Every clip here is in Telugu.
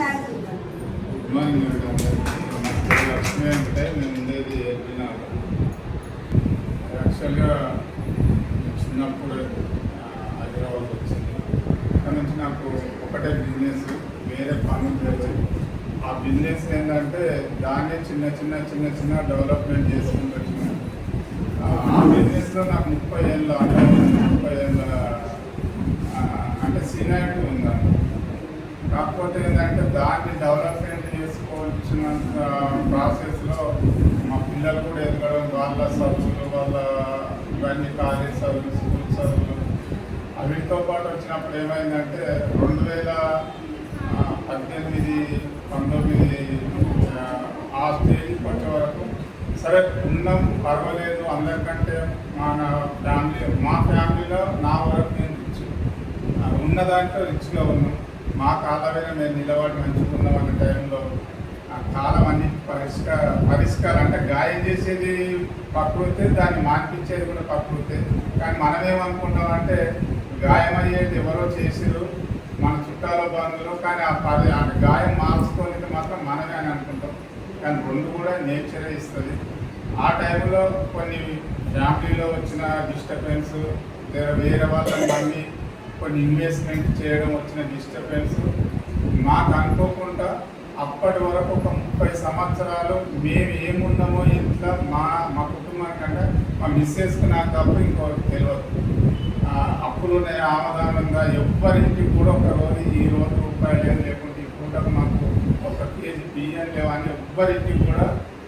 Good morning madam. లక్ష్మీ అంటే మేము ఉండేది ఏపీనాలు. యాక్చువల్గా చిన్నప్పుడు హైదరాబాద్ వచ్చింది. అక్కడ నుంచి నాకు ఒకటే బిజినెస్, వేరే పనులు తెలియదు. ఆ బిజినెస్ ఏంటంటే దాన్ని చిన్న డెవలప్మెంట్ చేసుకుంటూ వచ్చినాను. ఆ బిజినెస్లో నాకు 30 ఏళ్ళ అనుభవం, 30 ఏళ్ళ అంటే సీనియారిటీ ఉందండి. కాకపోతే ఏంటంటే దాన్ని డెవలప్మెంట్ చేసుకోవాల్సినంత ప్రాసెస్లో మా పిల్లలు కూడా ఎదగడం, వాళ్ళ చదువులు, వాళ్ళ ఇవన్నీ కాలేజ్ చదువులు, స్కూల్ చదువులు వీటితో పాటు వచ్చినప్పుడు ఏమైందంటే 2018, 19 ఆ స్టేజ్కి వచ్చే వరకు సరే ఉన్నాం, పర్వాలేదు, అందరికంటే మా ఫ్యామిలీలో నా వరకు నేను ఉన్న దాంట్లో రిచ్గా ఉన్నాం. మా కాలమైనా మేము నిలబడి మంచుకున్నాం అనే టైంలో ఆ కాలం అన్ని పరిష్కారం అంటే గాయం చేసేది ప్రకృతి, దాన్ని మాన్పించేది కూడా ప్రకృతి. కానీ మనమేమనుకుంటామంటే గాయమయ్యేది ఎవరో చేసిరు, మన చుట్టాల బంధువులు, కానీ ఆ గాయం మార్చుకోలేదు మాత్రం మనమే అని అనుకుంటాం. కానీ రెండు కూడా నేచరే ఇస్తుంది. ఆ టైంలో కొన్ని ఫ్యామిలీలో వచ్చిన డిస్టర్బెన్స్, వేరే వాళ్ళని మళ్ళీ కొన్ని ఇన్వెస్ట్మెంట్ చేయడం వచ్చిన డిస్టర్బెన్స్ మాకు అనుకోకుండా అప్పటి వరకు ఒక 30 సంవత్సరాలు మేము ఏమున్నామో ఇంట్లో మా కుటుంబానికంటే మా మిస్సెస్కి నాకు తప్ప ఇంకోటి తెలియదు. అప్పులు ఉన్నాయి, ఆమదానంగా ఎవ్వరింటికి కూడా ఒక రోజు ఈ రోజు రూపాయలు లేకుంటే ఈ పూటకు మాకు ఒక కేజీ బియ్యం లేవని ఎవ్వరింటికి కూడా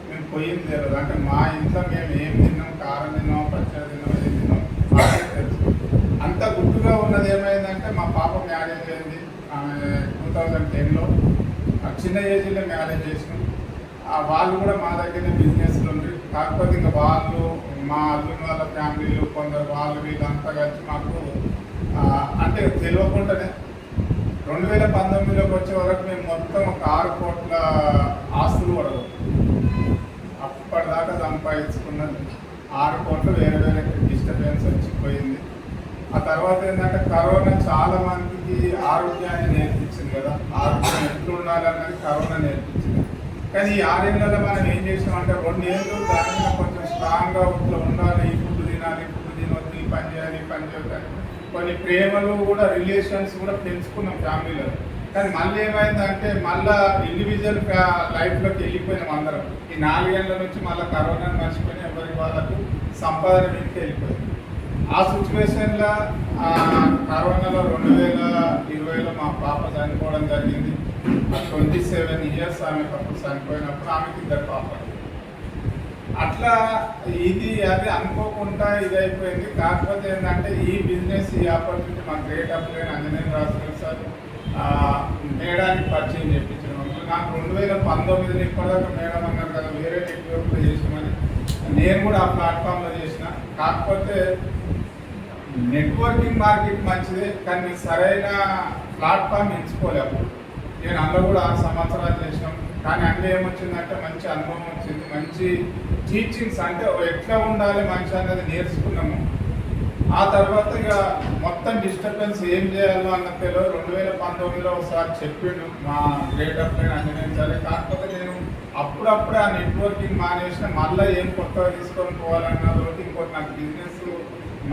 మేము పోయింది తెలియదు. అంటే మా ఇంట్లో మేము ఏం తిన్నాం, కారం తిన్నాం, పచ్చడి తిన్నాం, ఏం తిన్నాం మాకే తెలుసు. అంత గుర్తుగా ఉన్నది ఏమైందంటే మా పాప మ్యారేజ్ అయింది. ఆమె 2010లో చిన్న ఏజ్లో మ్యారేజ్ చేసినాం. వాళ్ళు కూడా మా దగ్గరనే బిజినెస్లు ఉంది. కాకపోతే ఇంకా వాళ్ళు మా అల్లుని వాళ్ళ ఫ్యామిలీలు కొందరు వాళ్ళు వీళ్ళంతా కలిసి మాకు అంటే తెలియకుండానే 2019లోకి వచ్చే వరకు మేము మొత్తం ఒక 6 కోట్ల ఆస్తులు కూడా అప్పటిదాకా సంపాదించుకున్నది 6 కోట్లు వేరే డిస్టర్బెన్స్ వచ్చిపోయింది. ఆ తర్వాత ఏంటంటే కరోనా చాలా మందికి ఆరోగ్యాన్ని నేర్పించింది కదా, ఆరోగ్యం ఎట్లు ఉండాలన్నది కరోనా నేర్పించింది. కానీ ఈ 6 ఏళ్ళలో మనం ఏం చేసినామంటే 2 ఏళ్ళు దాని మీద కొంచెం స్ట్రాంగ్గా ఇట్లా ఉండాలి, ఈ ఫుడ్ తినాలి, ఫుడ్ తినొద్దు, ఈ పని చేయాలి, ఈ పని చేయాలి, కొన్ని ప్రేమలు కూడా రిలేషన్స్ కూడా పెంచుకున్నాం ఫ్యామిలీలో. కానీ మళ్ళీ ఏమైందంటే మళ్ళీ ఇండివిజువల్ లైఫ్లోకి వెళ్ళిపోయినాం అందరం. ఈ 4 ఏళ్ళ నుంచి మళ్ళీ కరోనాని మర్చిపోయినా ఎవరి వాళ్ళకు సంపాదన మీదకి వెళ్ళిపోయింది. ఆ సిచ్యువేషన్లో కరోనాలో 2020లో మా పాప చనిపోవడం జరిగింది. 27 ఇయర్స్ ఆమెకు అప్పుడు చనిపోయినప్పుడు ఆమెకి 2 పాపలు. అట్లా ఇది అది అనుకోకుండా ఇది అయిపోయింది. కాకపోతే ఏంటంటే ఈ బిజినెస్, ఈ ఆపర్చునిటీ మా గ్రేట్ అప్లైన్ అంజనేయ రాజు సార్ మేడానికి పరిచయం చేయించడం. నాకు 2019 ఇప్పటిదాకా మేడం అన్నారు కదా వేరే నెట్వర్క్లో చేసామని నేను కూడా ఆ ప్లాట్ఫామ్లో చేసిన. కాకపోతే నెట్వర్కింగ్ మార్కెట్ మంచిదే, కానీ సరైన ప్లాట్ఫామ్ ఎంచుకోలేము. నేను అందులో కూడా 6 సంవత్సరాలు చేసినాం. కానీ అందులో ఏమొచ్చిందంటే మంచి అనుభవం వచ్చింది, మంచి టీచింగ్స్ అంటే ఎట్లా ఉండాలి మనిషి అనేది నేర్చుకున్నాము. ఆ తర్వాత ఇక మొత్తం డిస్టర్బెన్స్ ఏం చేయాలో అన్న తెలియదు. 2019లో ఒకసారి చెప్పిండు మా గ్రేట్ అప్లైన్ అంజనేయ సరే. కాకపోతే నేను అప్పుడప్పుడే ఆ నెట్వర్కింగ్ మానేసిన, మళ్ళీ ఏం కొత్తగా తీసుకొని పోవాలన్నది. ఇంకోటి నాకు బిజినెస్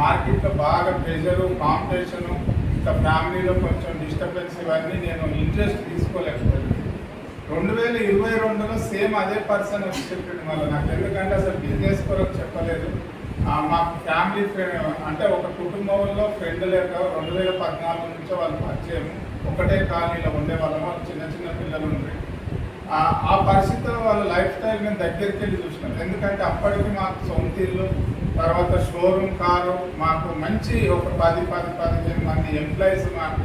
మార్కెట్లో బాగా ప్రెషరు, కాంపిటీషను, ఇంకా ఫ్యామిలీలో కొంచెం డిస్టర్బెన్స్, ఇవన్నీ నేను ఇంట్రెస్ట్ తీసుకోలేకపోయాను. 2022లో సేమ్ అదే పర్సన్ వచ్చి చెప్పిండు మళ్ళీ నాకు. ఎందుకంటే అసలు బిజినెస్ కొరకు చెప్పలేదు. మా ఫ్యామిలీ అంటే ఒక కుటుంబంలో ఫ్రెండ్ లేక 2014 నుంచో వాళ్ళు పరిచయం, ఒకటే కాలనీలో ఉండేవాళ్ళం. వాళ్ళు చిన్న పిల్లలు ఉండి ఆ పరిస్థితిలో వాళ్ళ లైఫ్ స్టైల్ మేము దగ్గరికి వెళ్ళి చూసినాం. ఎందుకంటే అప్పటికి మాకు సొంత ఇల్లు, తర్వాత షోరూమ్ కారు, మాకు మంచి ఒక 10-15 మంది ఎంప్లాయీస్, మాకు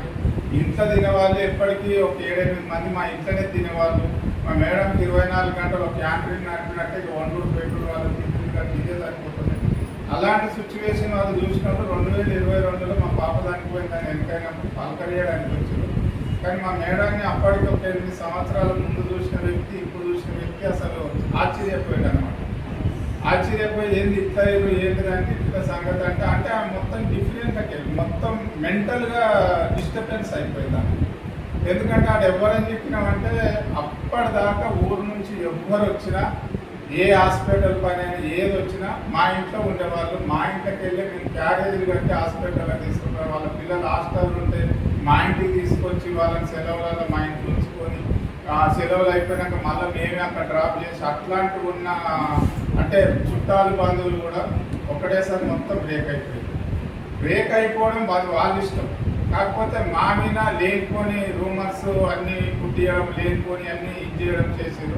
ఇంట్లో తినేవాళ్ళు ఎప్పటికీ ఒక 7-8 మంది మా ఇంట్లోనే తినేవాళ్ళు. మా మేడంకి 24 గంటలు ఒక క్యాంటీన్ నడిపినట్టే వండుడు పెట్టుడు వాళ్ళు ఇదే సరిపోతుంది. అలాంటి సిచ్యువేషన్ వాళ్ళు చూసినప్పుడు 2022లో మా పాప చనిపోయిందని ఎందుకైనప్పుడు పలకరియడానికి వచ్చారు. కానీ మా మేడాన్ని అప్పటికి ఒక 8 సంవత్సరాల ముందు చూసిన వ్యక్తి, ఇప్పుడు చూసిన వ్యక్తి అసలు ఆశ్చర్యపోయాడు అనమాట. ఆశ్చర్యపోయి ఏంది ఇట్లా ఏంటిదంటే ఇట్లా సంగతి అంటే మొత్తం డిఫరెంట్కి మొత్తం మెంటల్గా డిస్టర్బెన్స్ అయిపోయింది. ఎందుకంటే ఆడు ఎవరని చెప్పినామంటే అప్పటిదాకా ఊరు నుంచి ఎవ్వరు వచ్చినా ఏ హాస్పిటల్ పని అయినా ఏది వచ్చినా మా ఇంట్లో ఉండేవాళ్ళు. మా ఇంట్లోకి వెళ్ళి మేము క్యారేజీలు కట్టి హాస్పిటల్లో తీసుకుంటాం. వాళ్ళ పిల్లలు హాస్టల్ ఉంటే మా ఇంటికి తీసుకొచ్చి వాళ్ళని సెలవులలో మా ఇంట్లో ఉంచుకొని ఆ సెలవులు అయిపోయినాక మళ్ళీ మేమే అక్కడ డ్రాప్ చేసి అట్లాంటివి ఉన్న అంటే చుట్టాలు బంధువులు కూడా ఒకటేసారి మొత్తం బ్రేక్ అయిపోవడం వాళ్ళ ఇష్టం. కాకపోతే మా మీద లేనిపోని రూమర్స్ అన్నీ పుట్టియడం, లేనిపోని అన్నీ ఇది చేయడం చేసారు.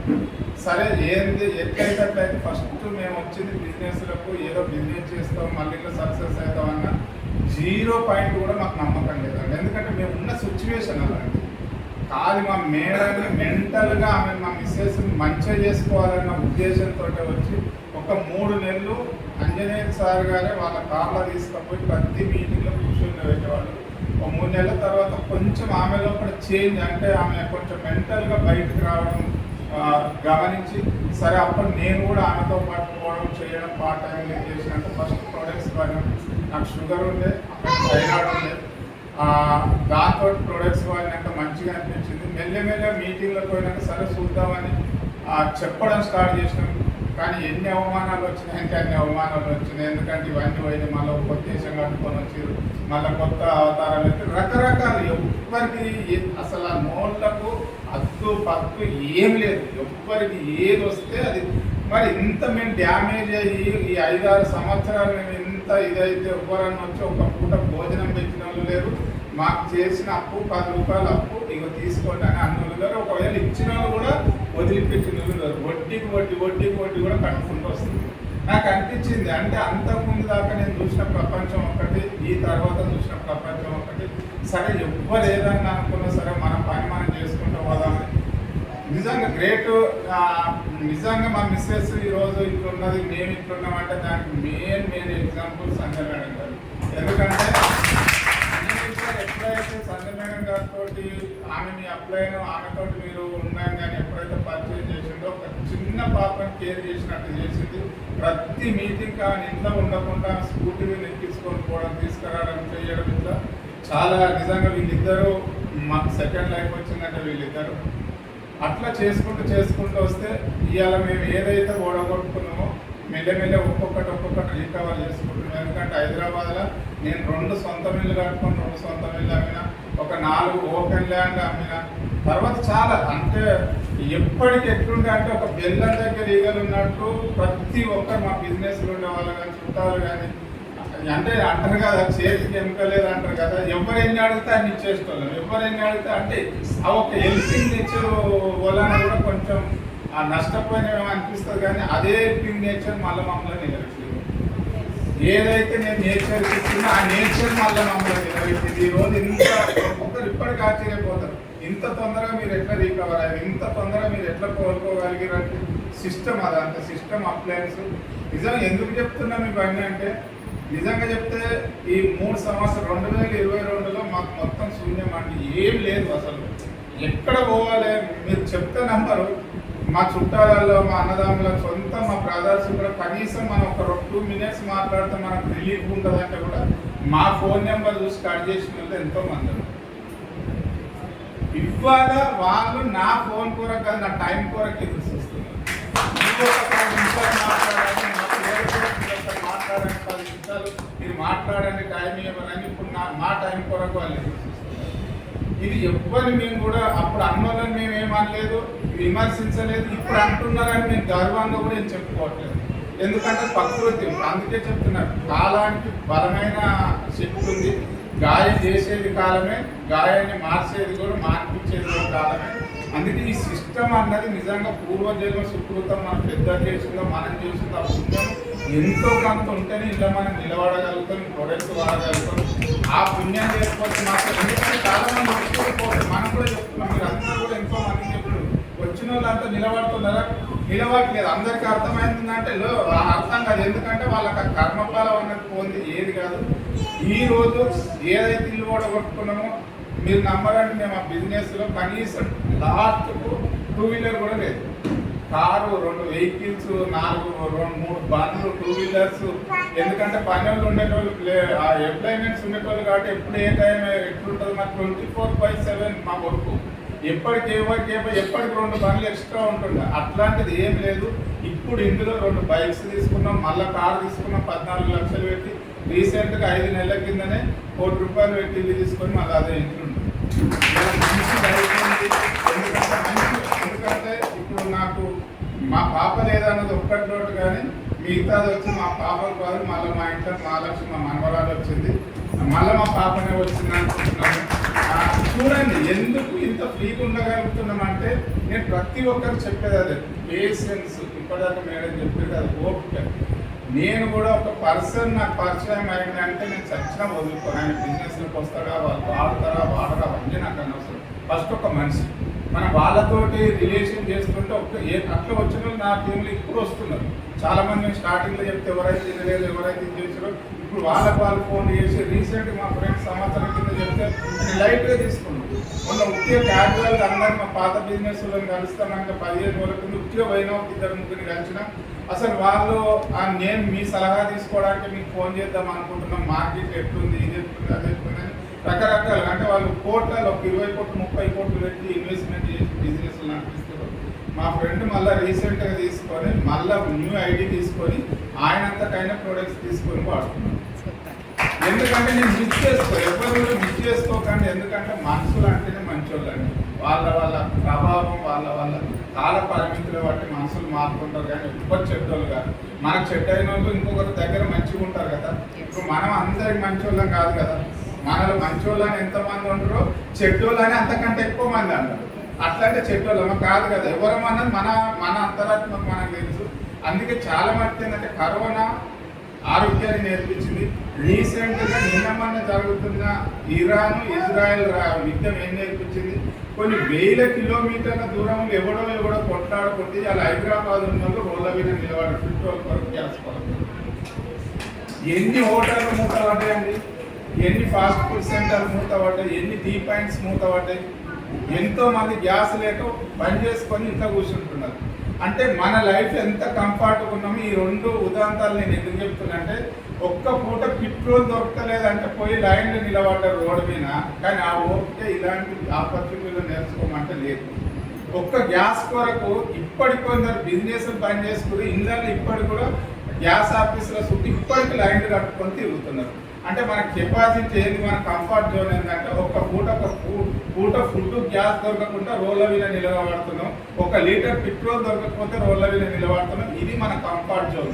సరే ఏంది ఎట్లయితే ఫస్ట్ మేము వచ్చింది బిజినెస్లకు, ఏదో బిజినెస్ చేస్తాం మళ్ళీ సక్సెస్ అవుతామన్న 0 పాయింట్ కూడా మాకు నమ్మకం లేదండి. ఎందుకంటే మేము ఉన్న సిచ్యువేషన్ అలాంటి కాదు. మా మేడని మెంటల్గా ఆమె మా మిస్సెస్ మంచిగా చేసుకోవాలన్న ఉద్దేశంతో వచ్చి ఒక 3 నెలలు అంజనేయ సార్ గారే వాళ్ళ కార్లో తీసుకుపోయి ప్రతి మీటింగ్లో కూర్చొని పెట్టేవాళ్ళు. ఒక 3 నెలల తర్వాత కొంచెం ఆమె లోపల చేంజ్, అంటే ఆమె కొంచెం మెంటల్గా బయటకు రావడం గమనించి సరే అప్పుడు నేను కూడా ఆమెతో పాటు పోవడం చేయడం పార్ట్ టైం చేసినట్టు ఫస్ట్ ప్రొడక్ట్స్ వాడినాం. నాకు షుగర్ ఉండే, థైరాయిడ్ ఉండే, దాంతో ప్రొడక్ట్స్ వాడినాక మంచిగా అనిపించింది. మెల్లమెల్ల మీటింగ్లకు పోయినాక సరే చూద్దామని చెప్పడం స్టార్ట్ చేసినాం. కానీ ఎన్ని అవమానాలు వచ్చినాయంటే అన్ని అవమానాలు వచ్చినాయి. ఎందుకంటే ఇవన్నీ పోయినాయి, మళ్ళీ కొత్త దేశం కట్టుకొని వచ్చారు, మళ్ళీ కొత్త అవతారాలు అయితే రకరకాలు. ఎవ్వరికి అసలు ఆ నోళ్లకు అద్దు పత్తు ఏం లేదు. ఎవ్వరికి ఏది వస్తే అది. మరి ఇంత మేము డ్యామేజ్ అయ్యి ఈ 5-6 సంవత్సరాలు మేము ఇంత ఇదైతే ఎవ్వరన్నా వచ్చి ఒక పూట భోజనం పెట్టిన వాళ్ళు లేరు. మాకు చేసిన అప్పు 10 రూపాయల అప్పు ఇక తీసుకోండి అని అన్నోళ్ళు లేరు. ఒకవేళ ఇచ్చిన వాళ్ళు కూడా వదిలిపెట్టిన వాళ్ళు లేరు. వడ్డీకి వడ్డీ కూడా కట్టుకుంటూ వస్తుంది. నాకు అనిపించింది అంటే అంతకుముందు దాకా నేను చూసిన ప్రపంచం ఒకటి, ఈ తర్వాత చూసిన ప్రపంచం ఒకటి. సరే ఎవ్వరు ఏదన్నా అనుకున్నా సరే మన పని మనం చేసుకుంటూ పోదామని నిజంగా గ్రేట్. నిజంగా మా మిస్సెస్ ఈరోజు ఇట్లున్నది, మేము ఇట్లున్నామంటే దానికి మెయిన్ ఎగ్జాంపుల్ సంజయ్ మేడం గారు. ఎందుకంటే ఎప్పుడైతే సంజయ్ మేడం గారితో ఆమె మీ అప్లైన్ ఆమెతో మీరు ఉన్నాం కానీ ఎప్పుడైతే పరిచయం చేసిందో ఒక చిన్న పాపని కేర్ చేసినట్టు చేసింది. ప్రతి మీటింగ్ ఆమె ఇంట్లో ఉండకుండా స్కూటీ మీద ఎక్కించుకొని పోవడం, తీసుకురావడం, చేయడం ఇట్లా చాలా నిజంగా వీళ్ళిద్దరూ మాకు సెకండ్ లైఫ్ వచ్చిందంటే వీళ్ళిద్దరు అట్లా చేసుకుంటూ వస్తే ఇవాళ మేము ఏదైతే ఓడగొట్టుకున్నామో మెల్లమెల్ల ఒక్కొక్కటి రీకవర్ చేసుకుంటున్నాం. ఎందుకంటే హైదరాబాద్లో నేను 2 సొంత మిల్లు కట్టుకొని 2 సొంత మిల్లు అమ్మిన, ఒక 4 ఓపెన్ ల్యాండ్ అమ్మిన. తర్వాత చాలా అంటే ఎప్పటికి ఎట్లుండే అంటే ఒక బెల్లం దగ్గర ఈగలు ఉన్నట్టు ప్రతి ఒక్కరు మా బిజినెస్లో ఉండే వాళ్ళు కానీ చుట్టాలు కానీ అంటే అంటారు కదా చేతికి ఎముక లేదు అంటారు కదా. ఎవరు ఎన్ని అడిగితే అన్ని ఇచ్చేసుకోవాలి. ఎవరు ఎన్ని అడిగితే అంటే ఆ ఒక హెల్పింగ్ నేచర్ వలన కూడా కొంచెం నష్టపోయిన అనిపిస్తుంది. కానీ అదే హెల్పింగ్ నేచర్ మళ్ళీ మమ్మల్ని నిలబెట్టింది. ఏదైతే నేను నేచర్ ఇస్తున్నా ఆ నేచర్ మళ్ళీ మమ్మల్ని నిలబెట్టింది. ఈరోజు ఇంత ఒక్కొక్కరు ఇప్పటికీ ఆశ్చర్యపోతారు. ఇంత తొందరగా మీరు ఎట్లా రీకవర్ అయ్యారు, ఇంత తొందరగా మీరు ఎట్లా కోలుకోగలిగారంటే సిస్టమ్, అదంతా సిస్టమ్ అప్లయన్స్. నిజంగా ఎందుకు చెప్తున్నా మీకు అన్నీ అంటే నిజంగా చెప్తే ఈ 3 సంవత్సరాలు 2022లో మాకు మొత్తం శూన్యం అంటే ఏం లేదు. అసలు ఎక్కడ పోవాలి మీరు చెప్తే నంబరు. మా చుట్టాలలో మా అన్నదమ్ముల సొంత మా బ్రదర్స్ కూడా కనీసం మనం ఒక 2 మినిట్స్ మాట్లాడితే మనకు రిలీఫ్ ఉంటుందంటే కూడా మా ఫోన్ నెంబర్ చూసి కట్ చేసిన వాళ్ళు ఎంతో మంది. ఇవాళ వాళ్ళు నా ఫోన్ కొరకు కాదు నా టైం కొరకు ఎదురు చూస్తున్నారు. మాట్లాడండి 10 నిమిషాలు మీరు మాట్లాడండి, టైం ఇవ్వాలని ఇప్పుడు మా టైం కొరకు వాళ్ళు ఎదురు చూస్తున్నారు. ఇది ఎవ్వరిని మేము కూడా అప్పుడు అన్నోళ్ళని మేము ఏమనలేదు, విమర్శించలేదు. ఇప్పుడు అంటున్నారని మేము గర్వంగా కూడా ఏం చెప్పుకోవట్లేదు. ఎందుకంటే ప్రకృతి అందుకే చెప్తున్నారు, కాలానికి బలమైన శక్తి ఉంది. గాయం చేసేది కాలమే, గాయాన్ని మార్చేది కూడా మార్పించేది కూడా కాలమే. అందుకే ఈ సిస్టమ్ అన్నది నిజంగా పూర్వజన్మ సుకృతం. మనం పెద్ద చేసిందో మనం చేసిందో ఆ పుణ్యం ఎంతో కొంత ఉంటేనే ఇలా మనం నిలబడగలుగుతాం, ప్రొడక్ట్ వాడగలుగుతాం. ఆ పుణ్యం లేకపోతే మాకు ఎందుకంటే చాలా మంది వచ్చిపోతారు. మనం కూడా చెప్తున్నాం, మీరు అందరూ కూడా ఎంతో మంది చెప్తున్నారు. వచ్చిన వాళ్ళంతా నిలబడుతున్నారా? నిలబడలేదు. అందరికీ అర్థమైందంటే అర్థం కాదు. ఎందుకంటే వాళ్ళకి ఆ కర్మఫలం అన్నది పోంది, ఏది కాదు. ఈరోజు ఏదైతే ఇల్లు కూడా కొట్టుకున్నామో మీరు నమ్మరండి, మేము ఆ బిజినెస్లో కనీసం లాస్ట్కు 2 వీలర్ కూడా లేదు. కారు, 2 వెహికల్స్, 3 బండ్లు, 2 వీలర్స్. ఎందుకంటే పని వాళ్ళు ఉండేటోళ్ళు, ఎంప్లాయ్మెంట్స్ ఉండేటోళ్ళు కాబట్టి ఎప్పుడు ఏ టైం ఎట్లుంటుంది మాకు 24/7 మా వర్క్. ఎప్పటికి 2 బండ్లు ఎక్స్ట్రా ఉంటుండే, అట్లాంటిది ఏం లేదు. ఇప్పుడు ఇందులో 2 బైక్స్ తీసుకున్నాం, మళ్ళీ కారు తీసుకున్నాం 14 లక్షలు పెట్టి. రీసెంట్గా 5 నెలల కిందనే ₹1 కోటి పెట్టి ఇల్లు తీసుకొని మళ్ళీ అదే ఇంట్లో ఉంటుంది. ఎందుకంటే ఇప్పుడు నాకు మా పాప లేదన్నది ఒక్కటి నోటు, కానీ మిగతాది వచ్చి మా పాపకు కాదు, మళ్ళీ మా ఇంట్లో మహాలక్ష్మి మా మనవరాలు వచ్చింది, మళ్ళీ మా పాపనే వచ్చింది అనుకుంటున్నాను. చూడండి ఎందుకు ఇంత ఫ్రీగా ఉండగలుగుతున్నామంటే నేను ప్రతి ఒక్కరికి చెప్పేది అదే, పేషెన్స్. ఇప్పటిదాకా మేడం చెప్పేది అది ఓపిక. నేను కూడా ఒక పర్సన్ నాకు పరిచయం అయిందంటే నేను చచ్చిన వదులుకోను. ఆయన బిజినెస్లోకి వస్తాడా, వాళ్ళు వాడతారా వాడరా అవన్నీ నాకు అనవసరం. ఫస్ట్ ఒక మనిషి మనం వాళ్ళతోటి రిలేషన్ చేసుకుంటే అట్లా వచ్చిన వాళ్ళు నా టీంలో ఇప్పుడు వస్తున్నారు. చాలామంది స్టార్టింగ్లో చెప్తే ఎవరైతే తినలేదు, ఎవరైతే ఇది చేసారో ఇప్పుడు వాళ్ళు ఫోన్ చేసి రీసెంట్గా మా ఫ్రెండ్స్ సంవత్సరం కింద చెప్తే లైట్గా తీసుకున్నాం. మొన్న ఉద్యోగ క్యాజువల్గా అందరూ మా పాత బిజినెస్ వాళ్ళని కలుస్తానంటే 15 రోజుల కింద ఉద్యోగ అయినా 2-3 కలిసిన అసలు వాళ్ళు నేను మీ సలహా తీసుకోవడానికి మీకు ఫోన్ చేద్దాం అనుకుంటున్నాం, మార్కెట్ ఎట్లుంది, ఇది ఎట్లుంది, అది ఎట్లుంది అని రకరకాలు. అంటే వాళ్ళు కోట్లలో 20 కోట్లు 30 కోట్లు పెట్టి ఇన్వెస్ట్మెంట్ చేసి బిజినెస్ నడిపిస్తారు. మా ఫ్రెండ్ మళ్ళీ రీసెంట్గా తీసుకొని మళ్ళీ న్యూ ఐడి తీసుకొని ఆయనంతకైనా ప్రొడక్ట్స్ తీసుకొని వాడుతున్నాను. ఎందుకంటే నేను మిస్ ఎవరు మిస్ చేసుకోకండి. ఎందుకంటే మనుషులు అంటేనే మంచోళ్ళండి. వాళ్ళ ప్రభావం, వాళ్ళ కాల పరిమితులు బట్టి మనుషులు మారుతుంటారు, కానీ ఎవ్వరు చెడ్డోళ్ళు కాదు. మనకు చెడ్డ అయిన వాళ్ళు ఇంకొకరి దగ్గర మంచిగా ఉంటారు కదా. ఇప్పుడు మనం అందరికి మంచోళ్ళం కాదు కదా. మనలో మంచోళ్ళని ఎంతమంది ఉంటారో చెడ్డోళ్ళని అంతకంటే ఎక్కువ మంది అంటారు. అట్లాంటి చెడ్డోళ్ళమ కాదు కదా. ఎవరమన్నది మన అంతరాత్మకు మనకు తెలుసు. అందుకే చాలా మటుకు ఏంటంటే కరోనా ఆరోగ్యాన్ని నేర్పించింది. రీసెంట్గా నిన్న జరుగుతున్న ఇరాన్ ఇజ్రాయెల్ యుద్ధం ఏం నేర్పించింది, కొన్ని వేల కిలోమీటర్ల దూరంలో ఎవడో కొట్లాడుకుంటే అలా హైదరాబాద్ ఉన్న వాళ్ళు రోడ్ల మీద నిలబడి పెట్రోల్ కొరకు, గ్యాస్ కొరకు. ఎన్ని హోటళ్ళు మూతపడ్డాయండి, ఎన్ని ఫాస్ట్ ఫుడ్ సెంటర్లు మూతపడ్డాయి, ఎన్ని టీ పాయింట్స్ మూతపడ్డాయి. ఎంతో మంది గ్యాస్ లేక బంద్ చేసుకొని ఇంట్లో కూర్చుంటున్నారు. అంటే మన లైఫ్ ఎంత కంఫర్ట్గా ఉన్నామో ఈ 2 ఉదాంతాలు నేను ఎందుకు చెప్తున్నా అంటే, ఒక్క పూట పెట్రోల్ దొరకలేదంటే పోయి లైన్లో నిలబడ్డారు రోడ్డు మీద. కానీ ఆ ఓపిక ఇలాంటి ఆపర్చునిటీలు నేర్చుకోమంటే లేదు. ఒక్క గ్యాస్ కొరకు ఇప్పటికి కొందరు బిజినెస్ బంద్ చేసుకుని ఇళ్ళల్లో ఇప్పటికి కూడా గ్యాస్ ఆఫీసులో చుట్టూ ఇప్పటికి లైన్లు కట్టుకొని తిరుగుతున్నారు. అంటే మన కెపాసిటీ ఏంది, మన కంఫర్ట్ జోన్ ఏంటంటే ఒక పూట ఫుడ్ గ్యాస్ దొరకకుండా రోడ్ల మీద నిలబడుతున్నాం, 1 లీటర్ పెట్రోల్ దొరకకపోతే రోడ్ల మీద నిలబడుతున్నాం. ఇది మన కంఫర్ట్ జోన్.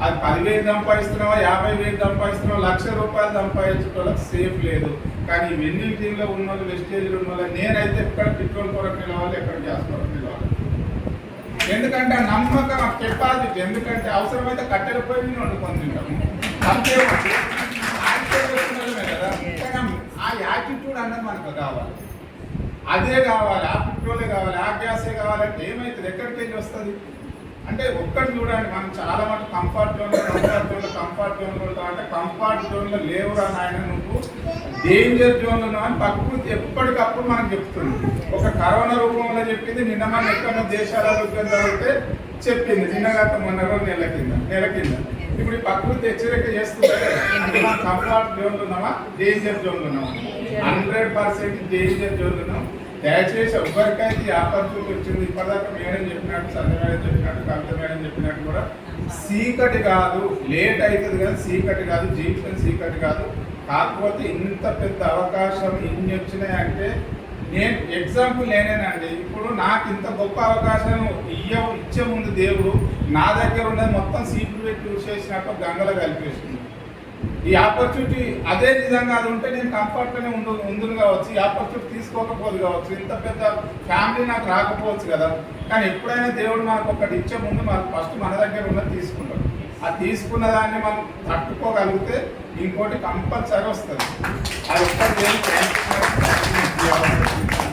అది 10,000 సంపాదిస్తున్నావా, 50,000 సంపాదిస్తున్నావా, ₹1,00,000 సంపాదించడం సేఫ్ లేదు. కానీ వెన్నింటిలో ఉన్న వాళ్ళు, వెస్టేజ్లో ఉన్న వాళ్ళు, నేనైతే ఎక్కడ పెట్రోల్ కొరకు నిలవాలి, ఎక్కడ గ్యాస్ కొరకు నిలవాలి. ఎందుకంటే ఆ నమ్మకం, ఆ కెపాసిటీ. ఎందుకంటే అవసరమైతే కట్టెల పొయ్యి మీద వండుకొని తింటాము, అంతే కదా. ఆ యాటిట్యూడ్ అన్నది మనకు కావాలి, అదే కావాలి, ఆ పెట్రోలే కావాలి, ఆ గ్యాసే కావాలంటే ఏమవుతుంది, ఎక్కడికి వెళ్ళి వస్తుంది అంటే. ఒక్కటి చూడండి, మనం చాలా మటుకు కంఫర్ట్ జోన్లో ఉంటాం. అంటే కంఫర్ట్ జోన్లో లేవురా నాయన, నువ్వు డేంజర్ జోన్లో ఉన్నావని ప్రకృతి ఎప్పటికప్పుడు మనకు చెప్తుంది. ఒక కరోనా రూపంలో చెప్పింది, నిన్న మనం ఎక్కడ దేశాల ఆరోగ్యం జరిగితే చెప్పింది, నిన్నగాక మొన్న నెల కింద. ఇప్పుడు ఈ ప్రకృతి హెచ్చరిక చేస్తుంది. అంటే మనం కంఫర్ట్ జోన్లో ఉన్నామా, డేంజర్ జోన్లో ఉన్నామా? 100% డేంజర్ జోన్లో ఉన్నాం. దయచేసి ఎవరికైతే ఈ ఆపర్చునిటీ వచ్చింది, ఇప్పటిదాకా మేడం చెప్పినట్టు, సంధ్య మేడం చెప్పినట్టు, కవిత మేడం చెప్పినట్టు కూడా సీకటి కాదు, లేట్ అవుతుంది కానీ సీకటి కాదు, జీవితం సీకటి కాదు. కాకపోతే ఇంత పెద్ద అవకాశం ఇన్ని వచ్చినాయంటే, నేను ఎగ్జాంపుల్ నేనేనండి. ఇప్పుడు నాకు ఇంత గొప్ప అవకాశం ఇచ్చే ముందు దేవుడు నా దగ్గర ఉన్నది మొత్తం సీట్లు పెట్టి యూజ్ చేసినట్టు గంగలో కలిపేసింది. ఈ ఆపర్చునిటీ అదే నిజంగా అది ఉంటే నేను కంఫర్ట్గానే ఉందును కావచ్చు, ఈ ఆపర్చునిటీ తీసుకోకపోదు కావచ్చు, ఇంత పెద్ద ఫ్యామిలీ నాకు రాకపోవచ్చు కదా. కానీ ఎప్పుడైనా దేవుడు మనకు ఒకటి ఇచ్చే ముందు మనకు ఫస్ట్ మన దగ్గర ఉన్నది తీసుకుంటాం. ఆ తీసుకున్న దాన్ని మనం తట్టుకోగలిగితే ఇంకోటి కంపల్సరీ వస్తుంది. అది ఒక్కటి